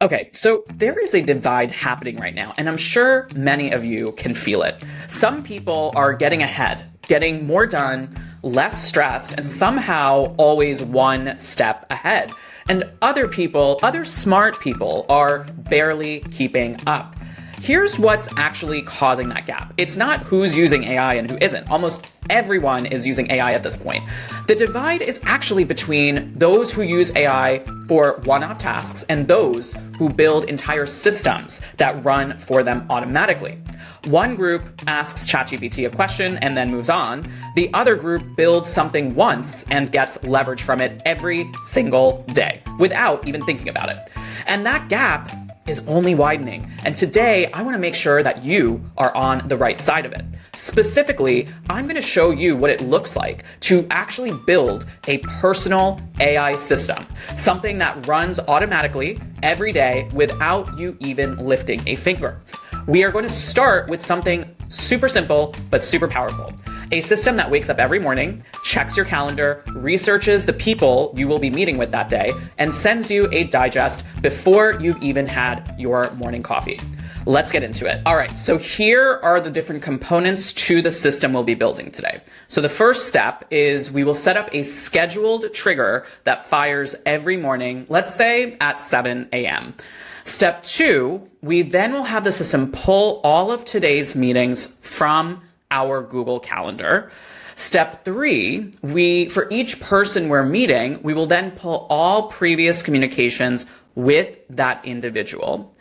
Okay, so there is a divide happening right now, and I'm sure many of you can feel it. Some people are getting ahead, getting more done, less stressed, and somehow always one step ahead. And other people, other smart people, are barely keeping up. Here's what's actually causing that gap. It's not who's using AI and who isn't. Almost everyone is using AI at this point. The divide is actually between those who use AI for one-off tasks and those who build entire systems that run for them automatically. One group asks ChatGPT a question and then moves on. The other group builds something once and gets leverage from it every single day without even thinking about it. And that gap is only widening. And today, I want to make sure that you are on the right side of it. Specifically, I'm going to show you what it looks like to actually build a personal AI system, something that runs automatically every day without you even lifting a finger. We are going to start with something super simple, but super powerful. A system that wakes up every morning, checks your calendar, researches the people you will be meeting with that day, and sends you a digest before you've even had your morning coffee. Let's get into it. All right, so here are the different components to the system we'll be building today. So the first step is we will set up a scheduled trigger that fires every morning, let's say at 7 a.m. Step 2, we then will have the system pull all of today's meetings from our Google Calendar. Step 3, for each person we're meeting, we will then pull all previous communications with that individual.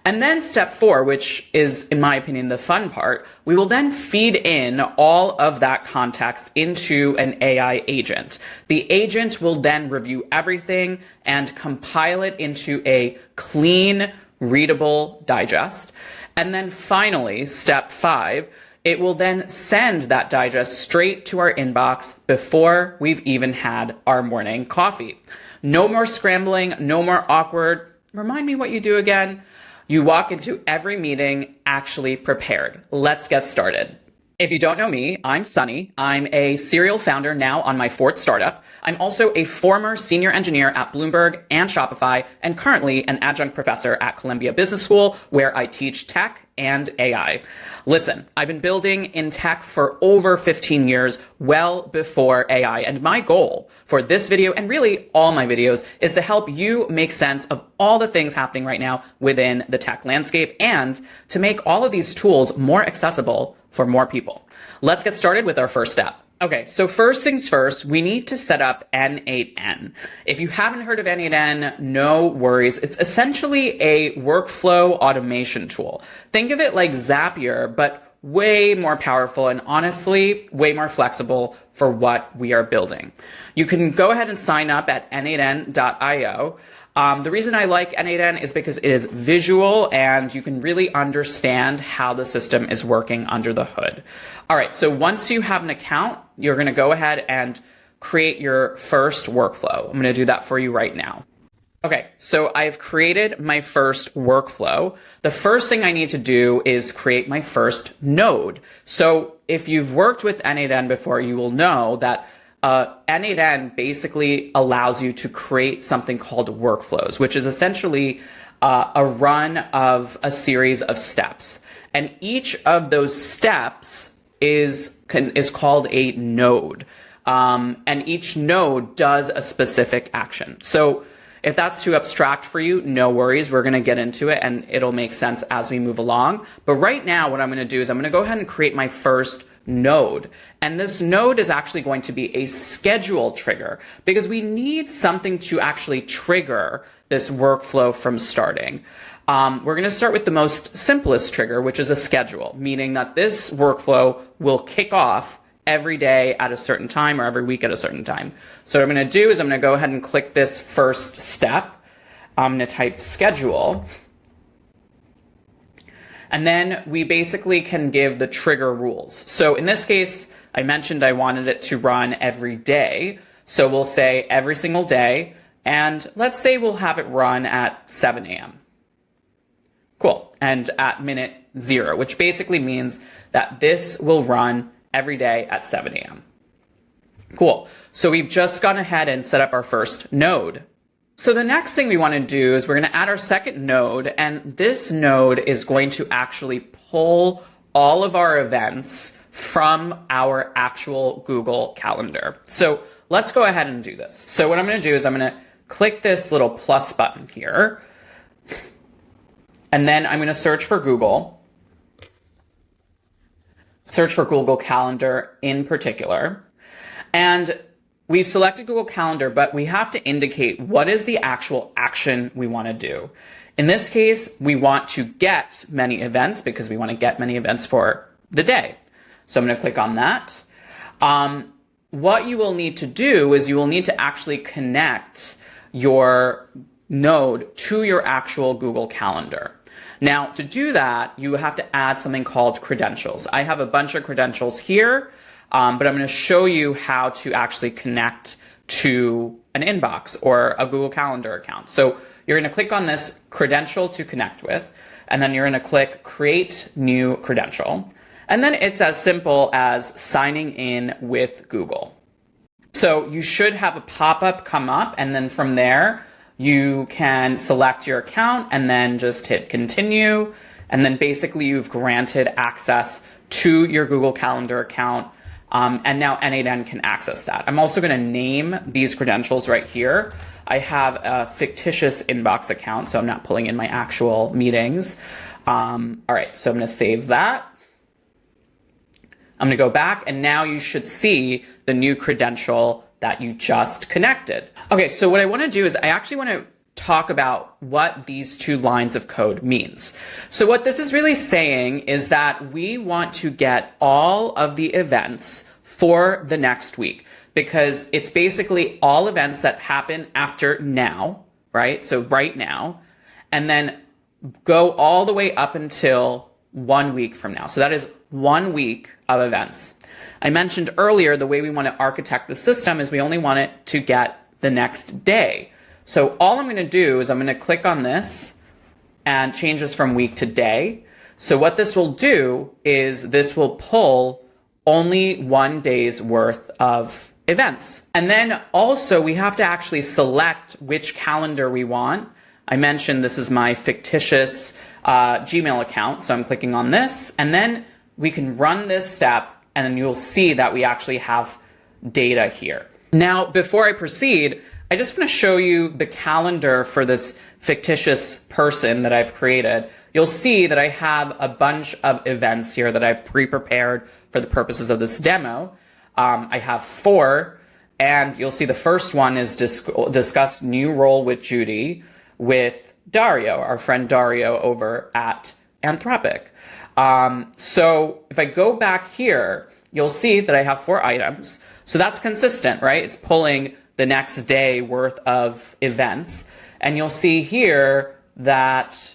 And then step 4, which is, in my opinion, the fun part, we will then feed in all of that context into an AI agent. The agent will then review everything and compile it into a clean, readable digest. And then finally, step 5, it will then send that digest straight to our inbox before we've even had our morning coffee. No more scrambling, no more awkward. Remind me what you do again. You walk into every meeting actually prepared. Let's get started. If you don't know me, I'm Sunny. I'm a serial founder now on my 4th startup. I'm also a former senior engineer at Bloomberg and Shopify, and currently an adjunct professor at Columbia Business School, where I teach tech and AI. Listen, I've been building in tech for over 15 years, well before AI, and my goal for this video, and really all my videos, is to help you make sense of all the things happening right now within the tech landscape, and to make all of these tools more accessible for more people. Let's get started with our first step. Okay, so first things first, we need to set up n8n. If you haven't heard of n8n, no worries. It's essentially a workflow automation tool. Think of it like Zapier, but way more powerful and honestly, way more flexible for what we are building. You can go ahead and sign up at n8n.io. The reason I like n8n is because it is visual and you can really understand how the system is working under the hood. All right, so once you have an account, you're going to go ahead and create your first workflow. I'm going to do that for you right now. Okay, so I've created my first workflow. The first thing I need to do is create my first node. So if you've worked with n8n before, you will know that n8n basically allows you to create something called workflows, which is essentially a run of a series of steps. And each of those steps is called a node. And each node does a specific action. So if that's too abstract for you, no worries. We're going to get into it and it'll make sense as we move along. But right now, what I'm going to do is I'm going to go ahead and create my first node. And this node is actually going to be a schedule trigger because we need something to actually trigger this workflow from starting. We're going to start with the most simplest trigger, which is a schedule, meaning that this workflow will kick off every day at a certain time or every week at a certain time. So what I'm going to do is I'm going to go ahead and click this first step. I'm going to type schedule. And then we basically can give the trigger rules. So in this case, I mentioned I wanted it to run every day. So we'll say every single day. And let's say we'll have it run at 7 a.m. Cool. And at minute 0, which basically means that this will run every day at 7 a.m. Cool. So we've just gone ahead and set up our first node. So the next thing we want to do is we're going to add our second node, and this node is going to actually pull all of our events from our actual Google Calendar. So let's go ahead and do this. So what I'm going to do is I'm going to click this little plus button here, and then I'm going to search for Google Calendar in particular. And we've selected Google Calendar, but we have to indicate what is the actual action we want to do. In this case, we want to get many events because we want to get many events for the day. So I'm going to click on that. What you will need to do is you will need to actually connect your node to your actual Google Calendar. Now, to do that, you have to add something called credentials. I have a bunch of credentials here, but I'm going to show you how to actually connect to an inbox or a Google Calendar account. So you're going to click on this credential to connect with, and then you're going to click Create New Credential. And then it's as simple as signing in with Google. So you should have a pop-up come up, and then from there, you can select your account and then just hit continue. And then basically you've granted access to your Google Calendar account. And now n8n can access that. I'm also going to name these credentials right here. I have a fictitious inbox account, so I'm not pulling in my actual meetings. All right, so I'm going to save that. I'm going to go back, and now you should see the new credential that you just connected. Okay, so what I want to do is I actually want to talk about what these two lines of code means. So what this is really saying is that we want to get all of the events for the next week, because it's basically all events that happen after now, right? So right now, and then go all the way up until 1 week from now. So that is 1 week of events. I mentioned earlier the way we want to architect the system is we only want it to get the next day. So all I'm going to do is I'm going to click on this and change this from week to day. So what this will do is this will pull only 1 day's worth of events. And then also we have to actually select which calendar we want. I mentioned this is my fictitious Gmail account. So I'm clicking on this, and then we can run this step, and then you'll see that we actually have data here. Now, before I proceed, I just want to show you the calendar for this fictitious person that I've created. You'll see that I have a bunch of events here that I've pre-prepared for the purposes of this demo. I have 4, and you'll see the first one is discuss new role with Judy with Dario, our friend Dario over at Anthropic. So if I go back here, you'll see that I have 4 items. So that's consistent, right? It's pulling the next day worth of events. And you'll see here that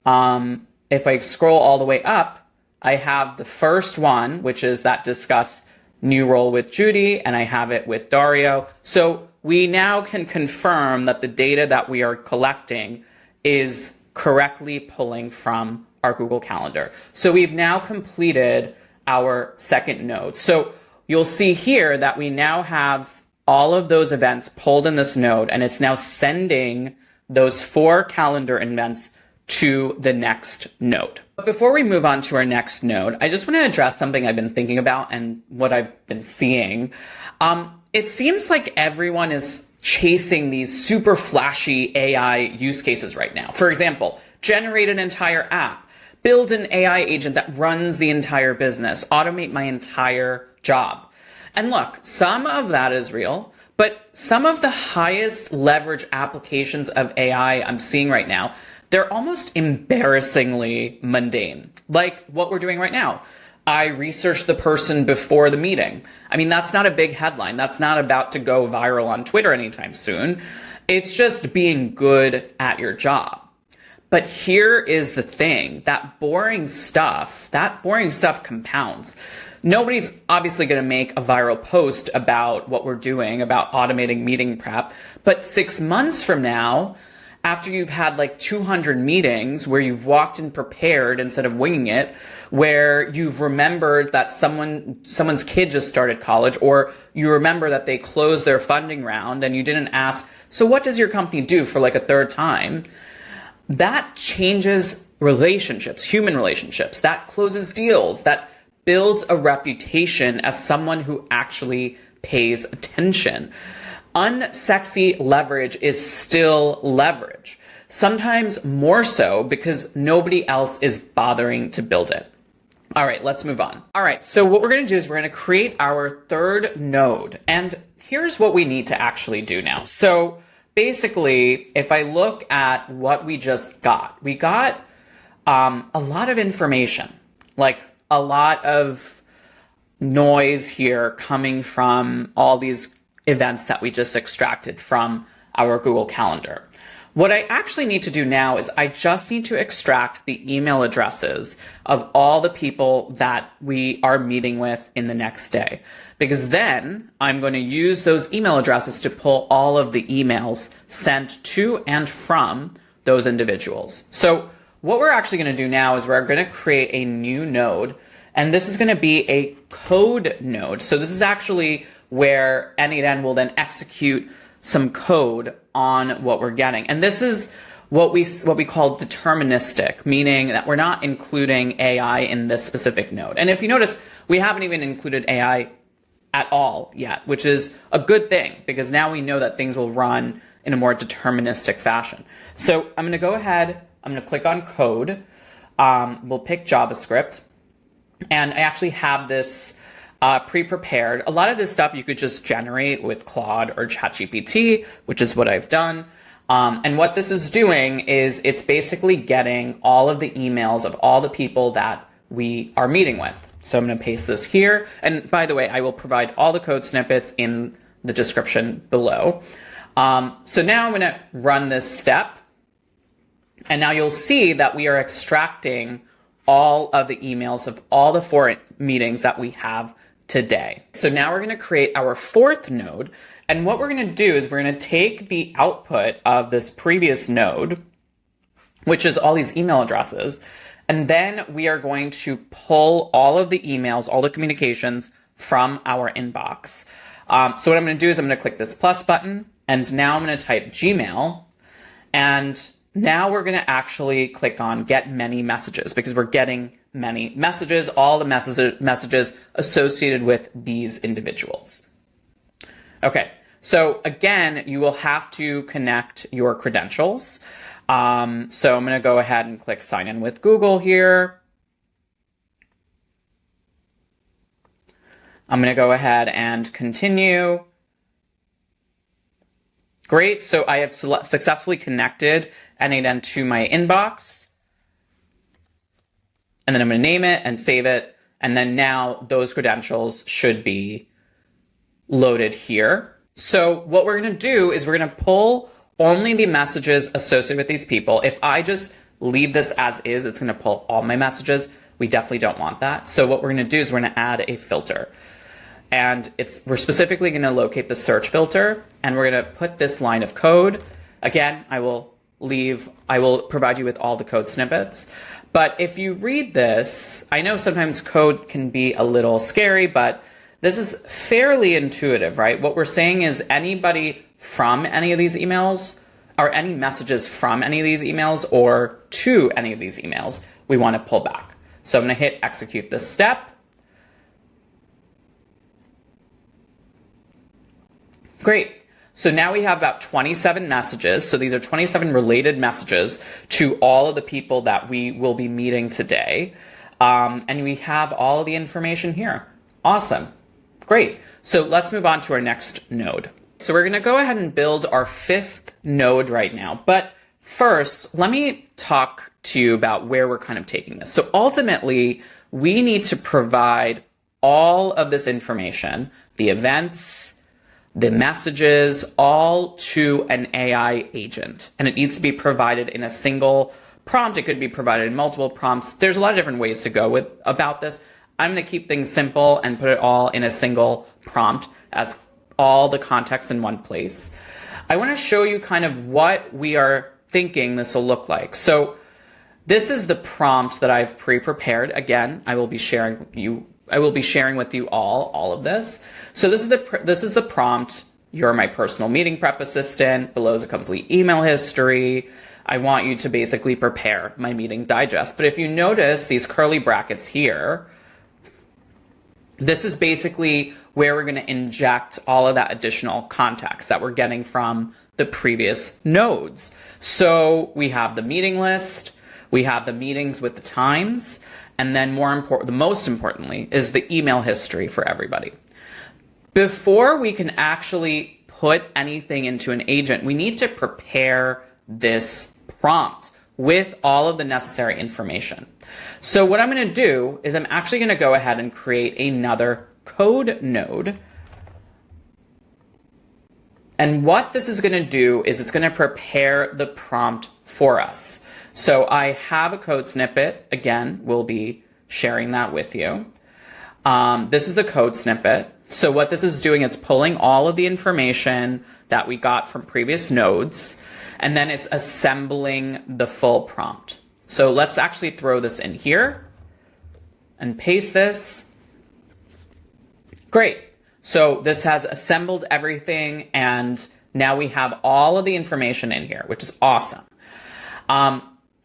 if I scroll all the way up, I have the first one, which is that discuss new role with Judy, and I have it with Dario. So we now can confirm that the data that we are collecting is correctly pulling from our Google Calendar. So we've now completed our second node. So you'll see here that we now have all of those events pulled in this node, and it's now sending those 4 calendar events to the next node. But before we move on to our next node, I just want to address something I've been thinking about and what I've been seeing. It seems like everyone is chasing these super flashy AI use cases right now. For example, generate an entire app, build an AI agent that runs the entire business, automate my entire job. And look, some of that is real, but some of the highest leverage applications of AI I'm seeing right now, they're almost embarrassingly mundane, like what we're doing right now. I researched the person before the meeting. I mean, that's not a big headline. That's not about to go viral on Twitter anytime soon. It's just being good at your job. But here is the thing, that boring stuff compounds. Nobody's obviously going to make a viral post about what we're doing, about automating meeting prep. But 6 months from now, after you've had like 200 meetings where you've walked in prepared instead of winging it, where you've remembered that someone's kid just started college, or you remember that they closed their funding round and you didn't ask, so what does your company do, for like a third time? That changes relationships, human relationships. That closes deals. That builds a reputation as someone who actually pays attention. Unsexy leverage is still leverage. Sometimes more so because nobody else is bothering to build it. All right, let's move on. All right, so what we're going to do is we're going to create our third node. And here's what we need to actually do now. So basically, if I look at what we just got, we got a lot of information, like a lot of noise here coming from all these events that we just extracted from our Google Calendar. What I actually need to do now is I just need to extract the email addresses of all the people that we are meeting with in the next day, because then I'm going to use those email addresses to pull all of the emails sent to and from those individuals. So what we're actually going to do now is we're going to create a new node, and this is going to be a code node. So this is actually where n8n will then execute some code on what we're getting. And this is what we call deterministic, meaning that we're not including AI in this specific node. And if you notice, we haven't even included AI at all yet, which is a good thing, because now we know that things will run in a more deterministic fashion. So I'm going to go ahead, I'm going to click on code. We'll pick JavaScript. And I actually have this pre-prepared. A lot of this stuff you could just generate with Claude or ChatGPT, which is what I've done. And what this is doing is it's basically getting all of the emails of all the people that we are meeting with. So I'm going to paste this here. And by the way, I will provide all the code snippets in the description below. So now I'm going to run this step. And now you'll see that we are extracting all of the emails of all the 4 meetings that we have today. So now we're going to create our fourth node. And what we're going to do is we're going to take the output of this previous node, which is all these email addresses, and then we are going to pull all of the emails, all the communications from our inbox. So what I'm going to do is I'm going to click this plus button, and now I'm going to type Gmail, and now we're going to actually click on get many messages, because we're getting many messages, all the messages associated with these individuals. Okay, so again, you will have to connect your credentials. So I'm going to go ahead and click sign in with Google here. I'm going to go ahead and continue. Great, so I have successfully connected n8n to my inbox. And then I'm going to name it and save it. And then now those credentials should be loaded here. So what we're going to do is we're going to pull only the messages associated with these people. If I just leave this as is, it's going to pull all my messages. We definitely don't want that. So what we're going to do is we're going to add a filter. And we're specifically going to locate the search filter, and we're going to put this line of code. Again, I will provide you with all the code snippets. But if you read this, I know sometimes code can be a little scary, but this is fairly intuitive, right? What we're saying is anybody from any of these emails, or any messages from any of these emails or to any of these emails, we want to pull back. So I'm going to hit execute this step. Great. So now we have about 27 messages. So these are 27 related messages to all of the people that we will be meeting today. And we have all of the information here. Awesome. Great. So let's move on to our next node. So we're going to go ahead and build our fifth node right now. But first, let me talk to you about where we're kind of taking this. So ultimately, we need to provide all of this information, the events, the messages, all to an AI agent. And it needs to be provided in a single prompt. It could be provided in multiple prompts. There's a lot of different ways to go about this. I'm going to keep things simple and put it all in a single prompt as all the context in one place. I want to show you kind of what we are thinking this will look like. So this is the prompt that I've pre-prepared. Again, I will be sharing with you all of this. So this is the prompt. You're my personal meeting prep assistant. Below is a complete email history. I want you to basically prepare my meeting digest. But if you notice these curly brackets here, this is basically where we're going to inject all of that additional context that we're getting from the previous nodes. So we have the meeting list, we have the meetings with the times, and then most importantly is the email history for everybody. Before we can actually put anything into an agent, we need to prepare this prompt with all of the necessary information. So what I'm going to do is I'm actually going to go ahead and create another code node. And what this is going to do is it's going to prepare the prompt for us. So I have a code snippet. Again, we'll be sharing that with you. This is the code snippet. So what this is doing, it's pulling all of the information that we got from previous nodes, and then it's assembling the full prompt. So let's actually throw this in here and paste this. Great. So this has assembled everything, and now we have all of the information in here, which is awesome.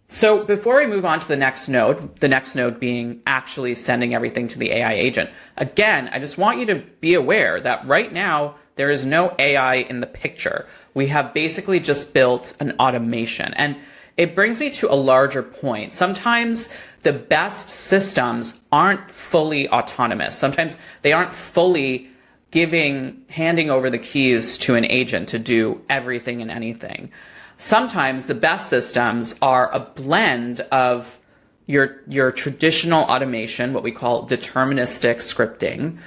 So before we move on to the next node being actually sending everything to the AI agent, again, I just want you to be aware that right now there is no AI in the picture. We have basically just built an automation. And it brings me to a larger point. Sometimes the best systems aren't fully autonomous. Sometimes they aren't fully handing over the keys to an agent to do everything and anything. Sometimes the best systems are a blend of your traditional automation, what we call deterministic scripting,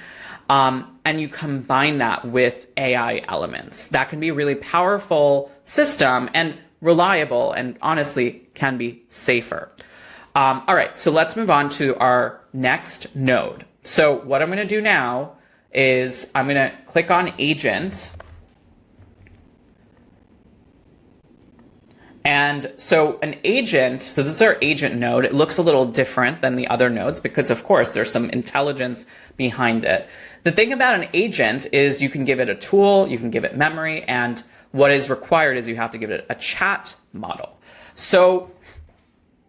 and you combine that with AI elements. That can be a really powerful system and reliable, and honestly can be safer. All right, so let's move on to our next node. So what I'm going to do now is I'm going to click on agent. And so an agent, so this is our agent node. It looks a little different than the other nodes because, of course, there's some intelligence behind it. The thing about an agent is you can give it a tool, you can give it memory, and what is required is you have to give it a chat model. So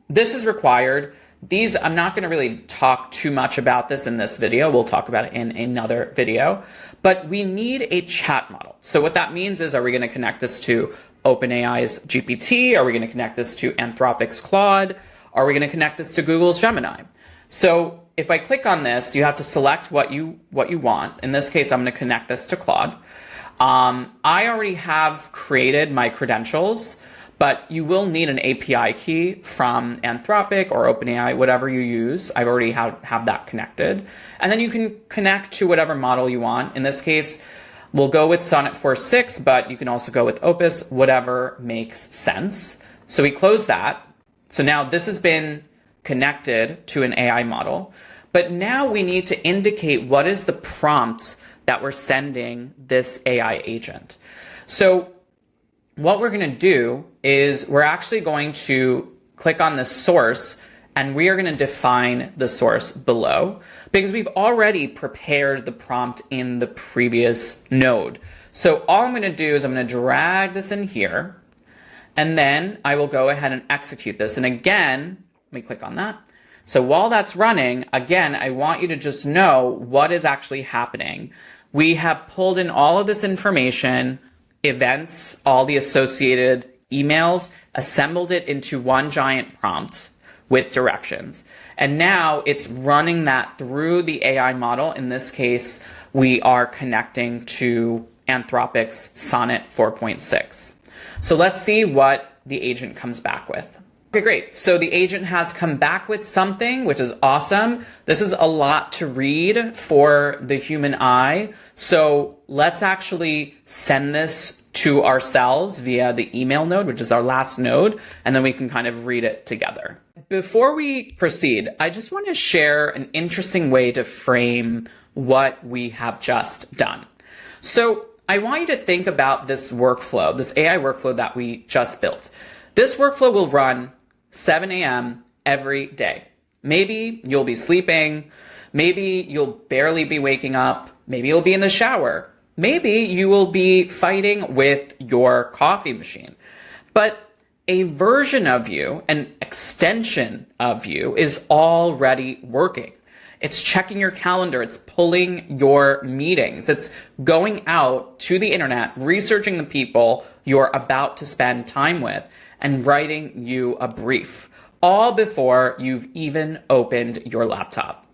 this is required. I'm not going to really talk too much about this in this video. We'll talk about it in another video. But we need a chat model. So what that means is, are we going to connect this to OpenAI's GPT? Are we going to connect this to Anthropic's Claude? Are we going to connect this to Google's Gemini? So if I click on this, you have to select what you want. In this case, I'm going to connect this to Claude. I already have created my credentials, but you will need an API key from Anthropic or OpenAI, whatever you use. I've already have that connected. And then you can connect to whatever model you want. In this case, we'll go with Sonnet 4.6, but you can also go with Opus, whatever makes sense. So we close that. So now this has been connected to an AI model. But now we need to indicate what is the prompt that we're sending this AI agent. So what we're going to do is we're actually going to click on the source, and we are going to define the source below because we've already prepared the prompt in the previous node. So all I'm going to do is I'm going to drag this in here, and then I will go ahead and execute this. And again, let me click on that. So while that's running, again, I want you to just know what is actually happening. We have pulled in all of this information, events, all the associated emails, assembled it into one giant prompt with directions. And now it's running that through the AI model. In this case, we are connecting to Anthropic's Sonnet 4.6. So let's see what the agent comes back with. Okay, great. So the agent has come back with something, which is awesome. This is a lot to read for the human eye. So let's actually send this to ourselves via the email node, which is our last node, and then we can kind of read it together. Before we proceed, I just want to share an interesting way to frame what we have just done. So I want you to think about this workflow, this AI workflow that we just built. This workflow will run 7 a.m. every day. Maybe you'll be sleeping. Maybe you'll barely be waking up. Maybe you'll be in the shower. Maybe you will be fighting with your coffee machine. But a version of you, an extension of you, is already working. It's checking your calendar. It's pulling your meetings. It's going out to the internet, researching the people you're about to spend time with, and writing you a brief, all before you've even opened your laptop.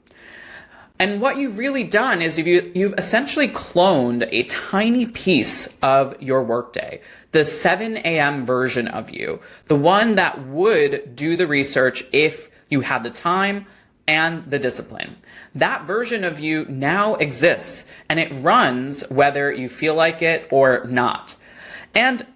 And what you've really done is you've essentially cloned a tiny piece of your workday, the 7 a.m. version of you, the one that would do the research if you had the time and the discipline. That version of you now exists, and it runs whether you feel like it or not. And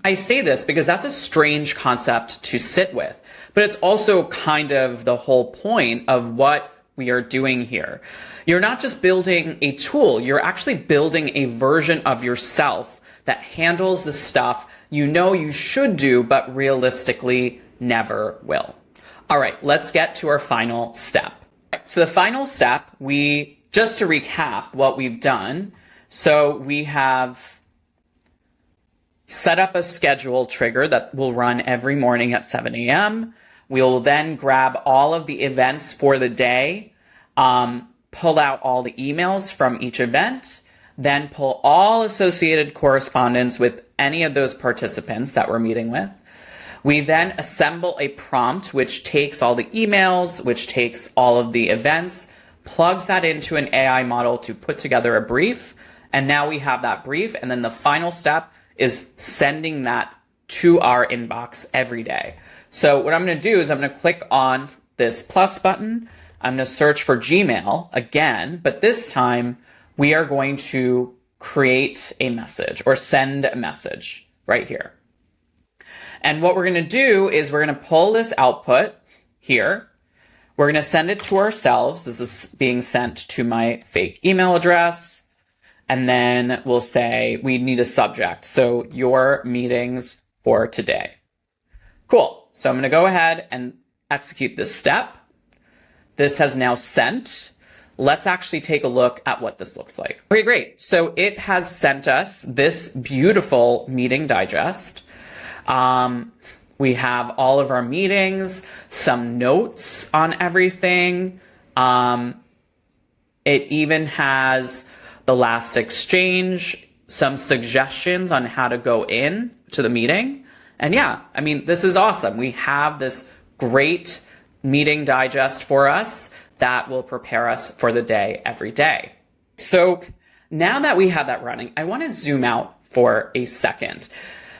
I say this because that's a strange concept to sit with, but it's also kind of the whole point of what we are doing here. You're not just building a tool, you're actually building a version of yourself that handles the stuff you know you should do, but realistically never will. All right, let's get to our final step. So the final step, just to recap what we've done. So we have set up a schedule trigger that will run every morning at 7 a.m. We'll then grab all of the events for the day, pull out all the emails from each event, then pull all associated correspondence with any of those participants that we're meeting with. We then assemble a prompt which takes all the emails, which takes all of the events, plugs that into an AI model to put together a brief. And now we have that brief. And then the final step is sending that to our inbox every day. So what I'm going to do is I'm going to click on this plus button. I'm going to search for Gmail again, but this time we are going to create a message or send a message right here. And what we're going to do is we're going to pull this output here. We're going to send it to ourselves. This is being sent to my fake email address. And then we'll say we need a subject. So your meetings for today. Cool. So I'm going to go ahead and execute this step. This has now sent. Let's actually take a look at what this looks like. Okay, great. So it has sent us this beautiful meeting digest. We have all of our meetings, some notes on everything. It even has the last exchange, some suggestions on how to go in to the meeting. And yeah, I mean, this is awesome. We have this great meeting digest for us that will prepare us for the day every day. So now that we have that running, I want to zoom out for a second.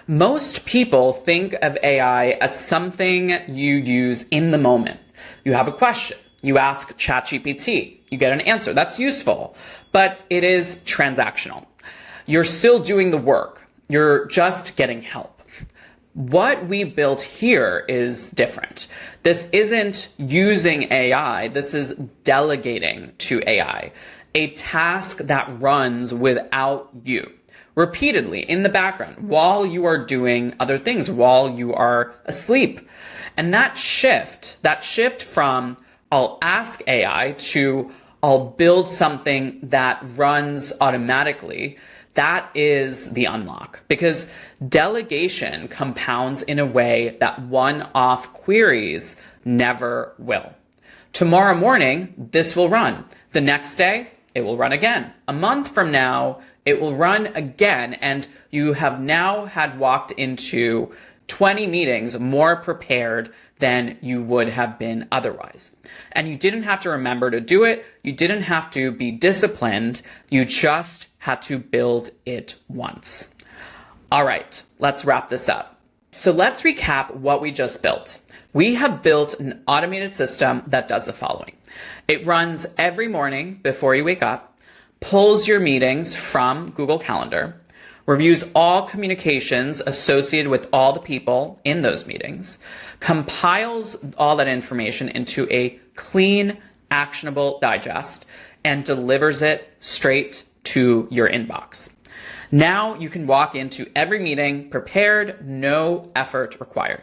Most people think of AI as something you use in the moment. You have a question, you ask ChatGPT, you get an answer. That's useful, but it is transactional. You're still doing the work. You're just getting help. What we built here is different. This isn't using AI. This is delegating to AI, a task that runs without you, repeatedly in the background while you are doing other things, while you are asleep. And that shift from I'll ask AI to I'll build something that runs automatically, that is the unlock, because delegation compounds in a way that one-off queries never will. Tomorrow morning, this will run. The next day, it will run again. A month from now, it will run again, and you have now had walked into 20 meetings more prepared than you would have been otherwise. And you didn't have to remember to do it. You didn't have to be disciplined. You just had to build it once. All right, let's wrap this up. So let's recap what we just built. We have built an automated system that does the following. It runs every morning before you wake up, pulls your meetings from Google Calendar, reviews all communications associated with all the people in those meetings, compiles all that information into a clean, actionable digest, and delivers it straight to your inbox. Now you can walk into every meeting prepared, no effort required.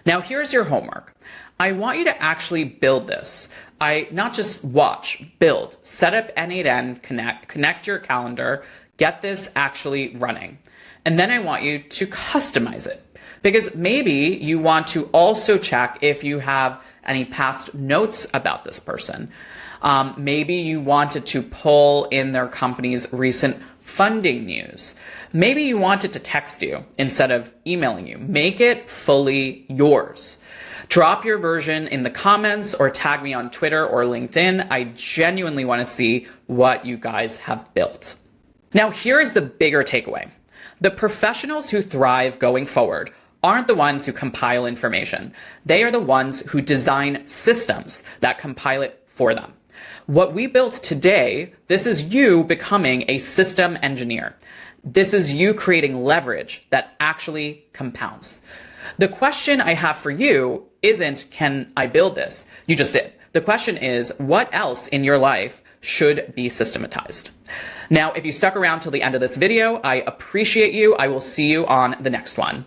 Now here's your homework. I want you to actually build this. Not just watch, build, set up n8n, connect your calendar, get this actually running. And then I want you to customize it. Because maybe you want to also check if you have any past notes about this person. Maybe you wanted to pull in their company's recent funding news. Maybe you want it to text you instead of emailing you. Make it fully yours. Drop your version in the comments or tag me on Twitter or LinkedIn. I genuinely want to see what you guys have built. Now, here is the bigger takeaway. The professionals who thrive going forward aren't the ones who compile information. They are the ones who design systems that compile it for them. What we built today, this is you becoming a system engineer. This is you creating leverage that actually compounds. The question I have for you isn't, can I build this? You just did. The question is, what else in your life should be systematized? Now, if you stuck around till the end of this video, I appreciate you. I will see you on the next one.